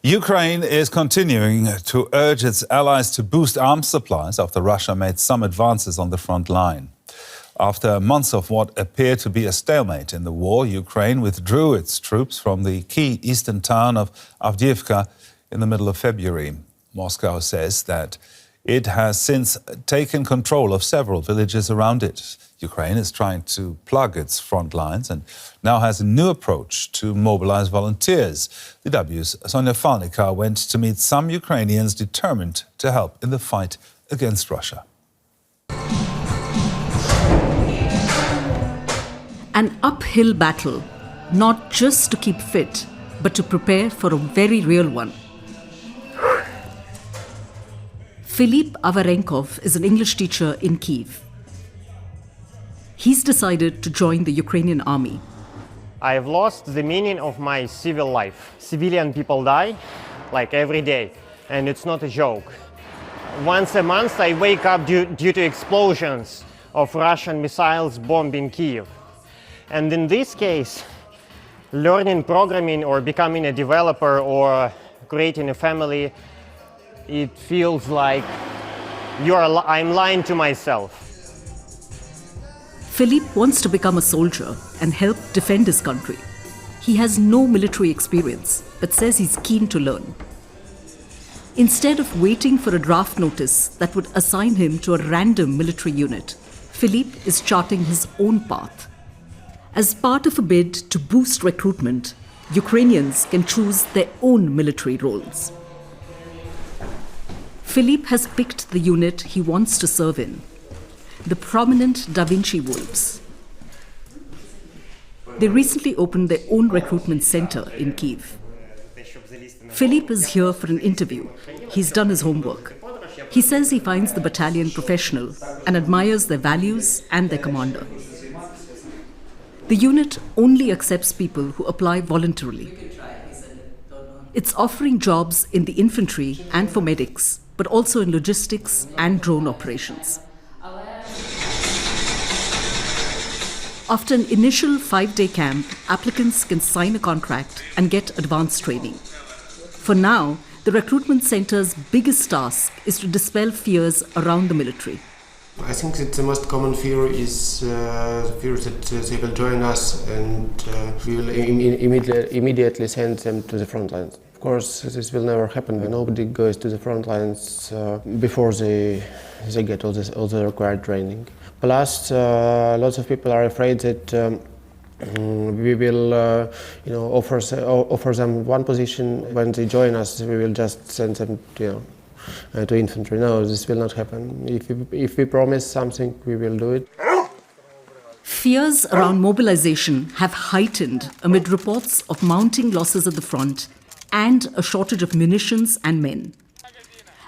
Ukraine is continuing to urge its allies to boost arms supplies after Russia made some advances on the front line. After months of what appeared to be a stalemate in the war, Ukraine withdrew its troops from the key eastern town of Avdiivka in the middle of February. Moscow says that it has since taken control of several villages around it. Ukraine is trying to plug its front lines and now has a new approach to mobilize volunteers. The DW's Sonia Falnikar went to meet some Ukrainians determined to help in the fight against Russia. An uphill battle, not just to keep fit, but to prepare for a very real one. Filip Avarenkov is an English teacher in Kyiv. He's decided to join the Ukrainian army. I've lost the meaning of my civil life. Civilian people die, like every day, and it's not a joke. Once a month I wake up due to explosions of Russian missiles bombing Kyiv. And in this case, learning programming or becoming a developer or creating a family, it feels like I'm lying to myself. Filip wants to become a soldier and help defend his country. He has no military experience, but says he's keen to learn. Instead of waiting for a draft notice that would assign him to a random military unit, Filip is charting his own path. As part of a bid to boost recruitment, Ukrainians can choose their own military roles. Filip has picked the unit he wants to serve in, the prominent Da Vinci Wolves. They recently opened their own recruitment center in Kyiv. Filip is here for an interview. He's done his homework. He says he finds the battalion professional and admires their values and their commander. The unit only accepts people who apply voluntarily. It's offering jobs in the infantry and for medics, but also in logistics and drone operations. After an initial 5-day camp, applicants can sign a contract and get advanced training. For now, the recruitment center's biggest task is to dispel fears around the military. I think that the most common fear is fear that they will join us and we will immediately send them to the front lines. Of course, this will never happen. Nobody goes to the front lines before they get all the required training. Plus, lots of people are afraid that we will offer them one position. When they join us, we will just send them to infantry. No, this will not happen. If we promise something, we will do it. Fears around mobilization have heightened amid reports of mounting losses at the front and a shortage of munitions and men.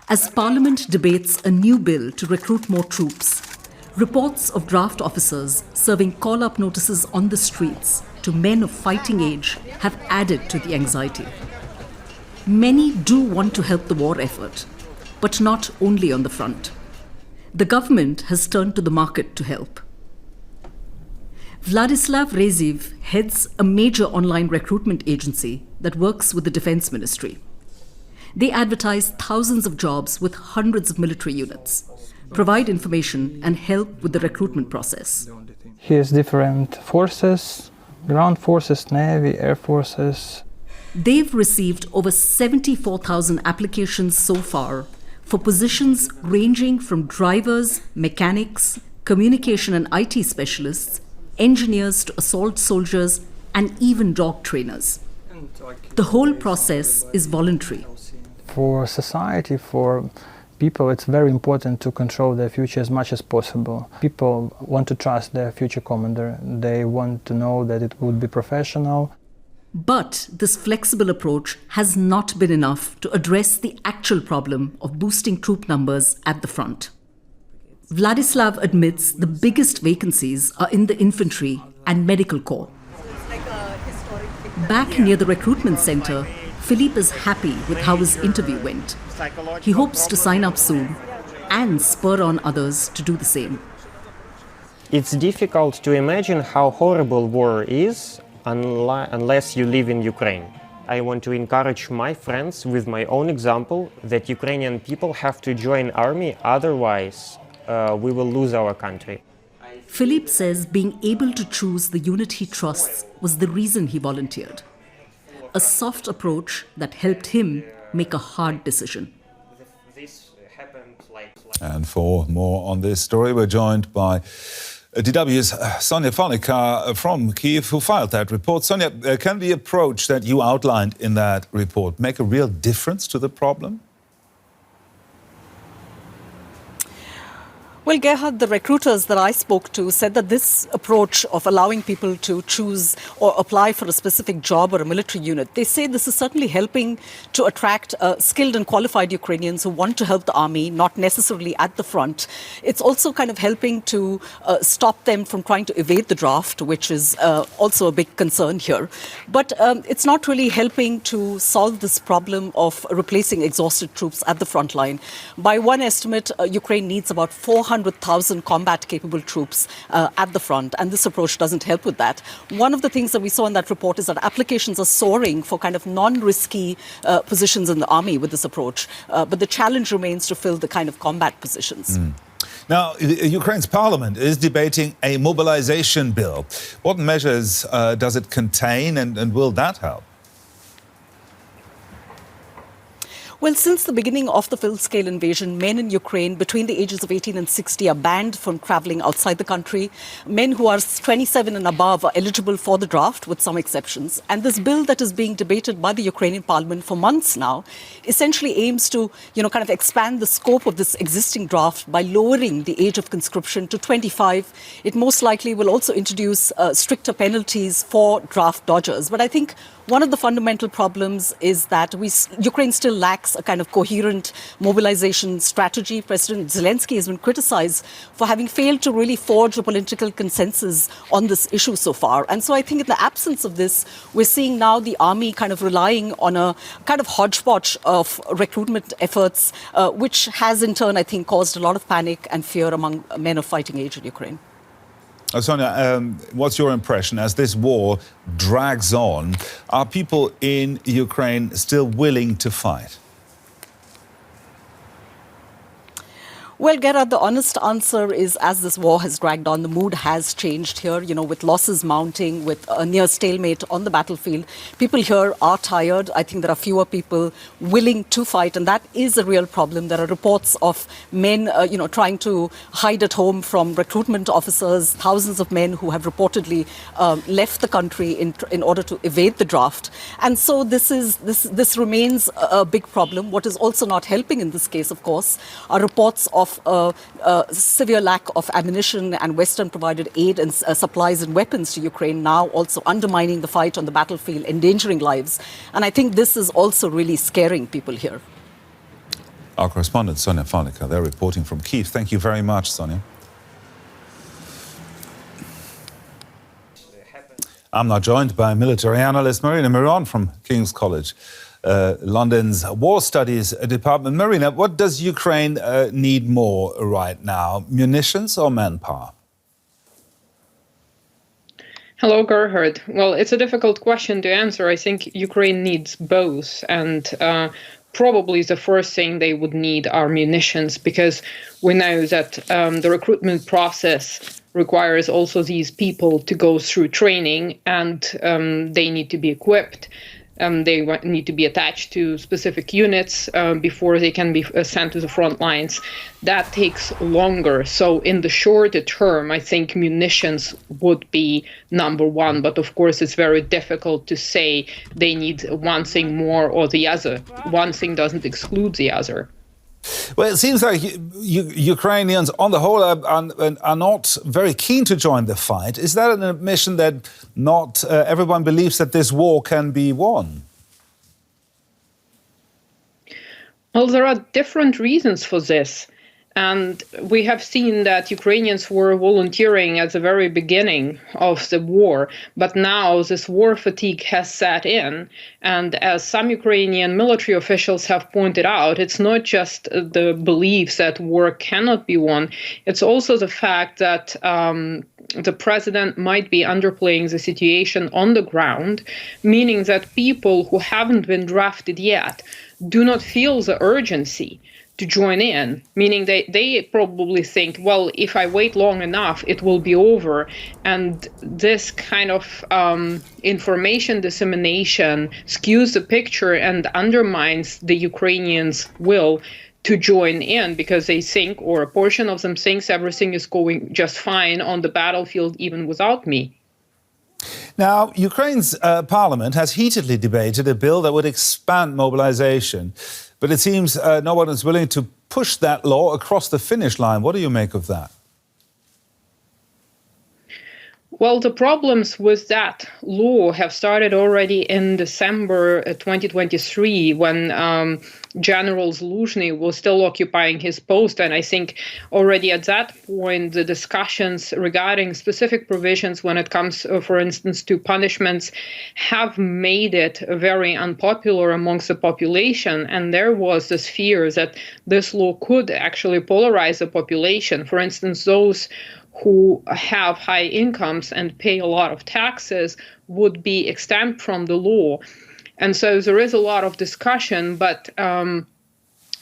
As Parliament debates a new bill to recruit more troops, reports of draft officers serving call-up notices on the streets to men of fighting age have added to the anxiety. Many do want to help the war effort, but not only on the front. The government has turned to the market to help. Vladislav Reziv heads a major online recruitment agency that works with the Defense Ministry. They advertise thousands of jobs with hundreds of military units, provide information and help with the recruitment process. He has different forces, ground forces, Navy, Air Forces. They've received over 74,000 applications so far for positions ranging from drivers, mechanics, communication and IT specialists, engineers to assault soldiers, and even dog trainers. The whole process is voluntary. For society, for people, it's very important to control their future as much as possible. People want to trust their future commander. They want to know that it would be professional. But this flexible approach has not been enough to address the actual problem of boosting troop numbers at the front. Vladislav admits the biggest vacancies are in the infantry and medical corps. Back near the recruitment center, Filip is happy with how his interview went. He hopes to sign up soon and spur on others to do the same. It's difficult to imagine how horrible war is unless you live in Ukraine. I want to encourage my friends with my own example that Ukrainian people have to join army, otherwise we will lose our country. Philippe says being able to choose the unit he trusts was the reason he volunteered. A soft approach that helped him make a hard decision. And for more on this story, we're joined by DW's Sonia Fonica from Kyiv, who filed that report. Sonia, can the approach that you outlined in that report make a real difference to the problem? Well, Gerhard, the recruiters that I spoke to said that this approach of allowing people to choose or apply for a specific job or a military unit, they say this is certainly helping to attract skilled and qualified Ukrainians who want to help the army, not necessarily at the front. It's also kind of helping to stop them from trying to evade the draft, which is also a big concern here. But it's not really helping to solve this problem of replacing exhausted troops at the front line. By one estimate, Ukraine needs about 400,000 combat-capable troops at the front, and this approach doesn't help with that. One of the things that we saw in that report is that applications are soaring for kind of non-risky positions in the army with this approach, but the challenge remains to fill the kind of combat positions. Now, Ukraine's parliament is debating a mobilization bill. What measures does it contain, and will that help? Well, since the beginning of the full-scale invasion, men in Ukraine between the ages of 18 and 60 are banned from traveling outside the country. Men who are 27 and above are eligible for the draft, with some exceptions. And this bill that is being debated by the Ukrainian parliament for months now essentially aims to, kind of expand the scope of this existing draft by lowering the age of conscription to 25. It most likely will also introduce stricter penalties for draft dodgers. But I think one of the fundamental problems is that Ukraine still lacks a kind of coherent mobilization strategy. President Zelensky has been criticized for having failed to really forge a political consensus on this issue so far. And so I think in the absence of this, we're seeing now the army kind of relying on a kind of hodgepodge of recruitment efforts, which has in turn, I think, caused a lot of panic and fear among men of fighting age in Ukraine. Sonia, what's your impression as this war drags on? Are people in Ukraine still willing to fight? Well, Gerhard, the honest answer is as this war has dragged on, the mood has changed here, with losses mounting, with a near stalemate on the battlefield. People here are tired. I think there are fewer people willing to fight, and that is a real problem. There are reports of men, trying to hide at home from recruitment officers, thousands of men who have reportedly left the country in order to evade the draft. And so this remains a big problem. What is also not helping in this case, of course, are reports of severe lack of ammunition and Western-provided aid and supplies and weapons to Ukraine, now also undermining the fight on the battlefield, endangering lives. And I think this is also really scaring people here. Our correspondent, Sonia Fonica, they're reporting from Kyiv. Thank you very much, Sonia. I'm now joined by military analyst Marina Miron from King's College London's War Studies Department. Marina, what does Ukraine need more right now, munitions or manpower? Hello, Gerhard. Well, it's a difficult question to answer. I think Ukraine needs both, and probably the first thing they would need are munitions, because we know that the recruitment process requires also these people to go through training, and they need to be equipped. They need to be attached to specific units before they can be sent to the front lines. That takes longer. So in the shorter term, I think munitions would be number one. But of course, it's very difficult to say they need one thing more or the other. One thing doesn't exclude the other. Well, it seems like Ukrainians, on the whole, are not very keen to join the fight. Is that an admission that not everyone believes that this war can be won? Well, there are different reasons for this. And we have seen that Ukrainians were volunteering at the very beginning of the war, but now this war fatigue has set in. And as some Ukrainian military officials have pointed out, it's not just the belief that war cannot be won, it's also the fact that the president might be underplaying the situation on the ground, meaning that people who haven't been drafted yet do not feel the urgency to join in, meaning they probably think, well, if I wait long enough, it will be over. And this kind of information dissemination skews the picture and undermines the Ukrainians' will to join in, because they think, or a portion of them thinks, everything is going just fine on the battlefield even without me. Now, Ukraine's parliament has heatedly debated a bill that would expand mobilization, but it seems no one is willing to push that law across the finish line. What do you make of that? Well, the problems with that law have started already in December 2023, when General Zaluzhny was still occupying his post. And I think already at that point, the discussions regarding specific provisions when it comes, for instance, to punishments have made it very unpopular amongst the population. And there was this fear that this law could actually polarize the population. For instance, those who have high incomes and pay a lot of taxes would be exempt from the law. And so there is a lot of discussion, but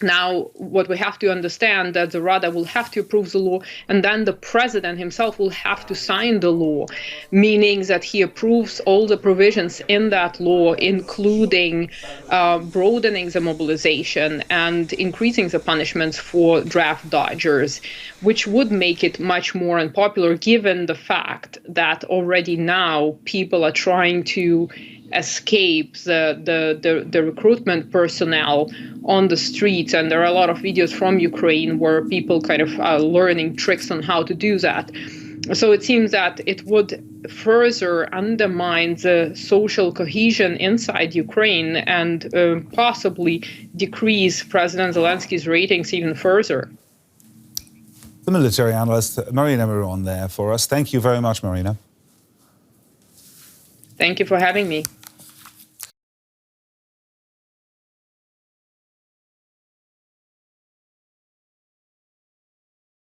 now what we have to understand that the Rada will have to approve the law, and then the president himself will have to sign the law, meaning that he approves all the provisions in that law, including broadening the mobilization and increasing the punishments for draft dodgers, which would make it much more unpopular, given the fact that already now people are trying to escape the recruitment personnel on the streets. And there are a lot of videos from Ukraine where people kind of are learning tricks on how to do that. So it seems that it would further undermine the social cohesion inside Ukraine and possibly decrease President Zelensky's ratings even further. The military analyst Marina Miron there for us. Thank you very much, Marina. Thank you for having me.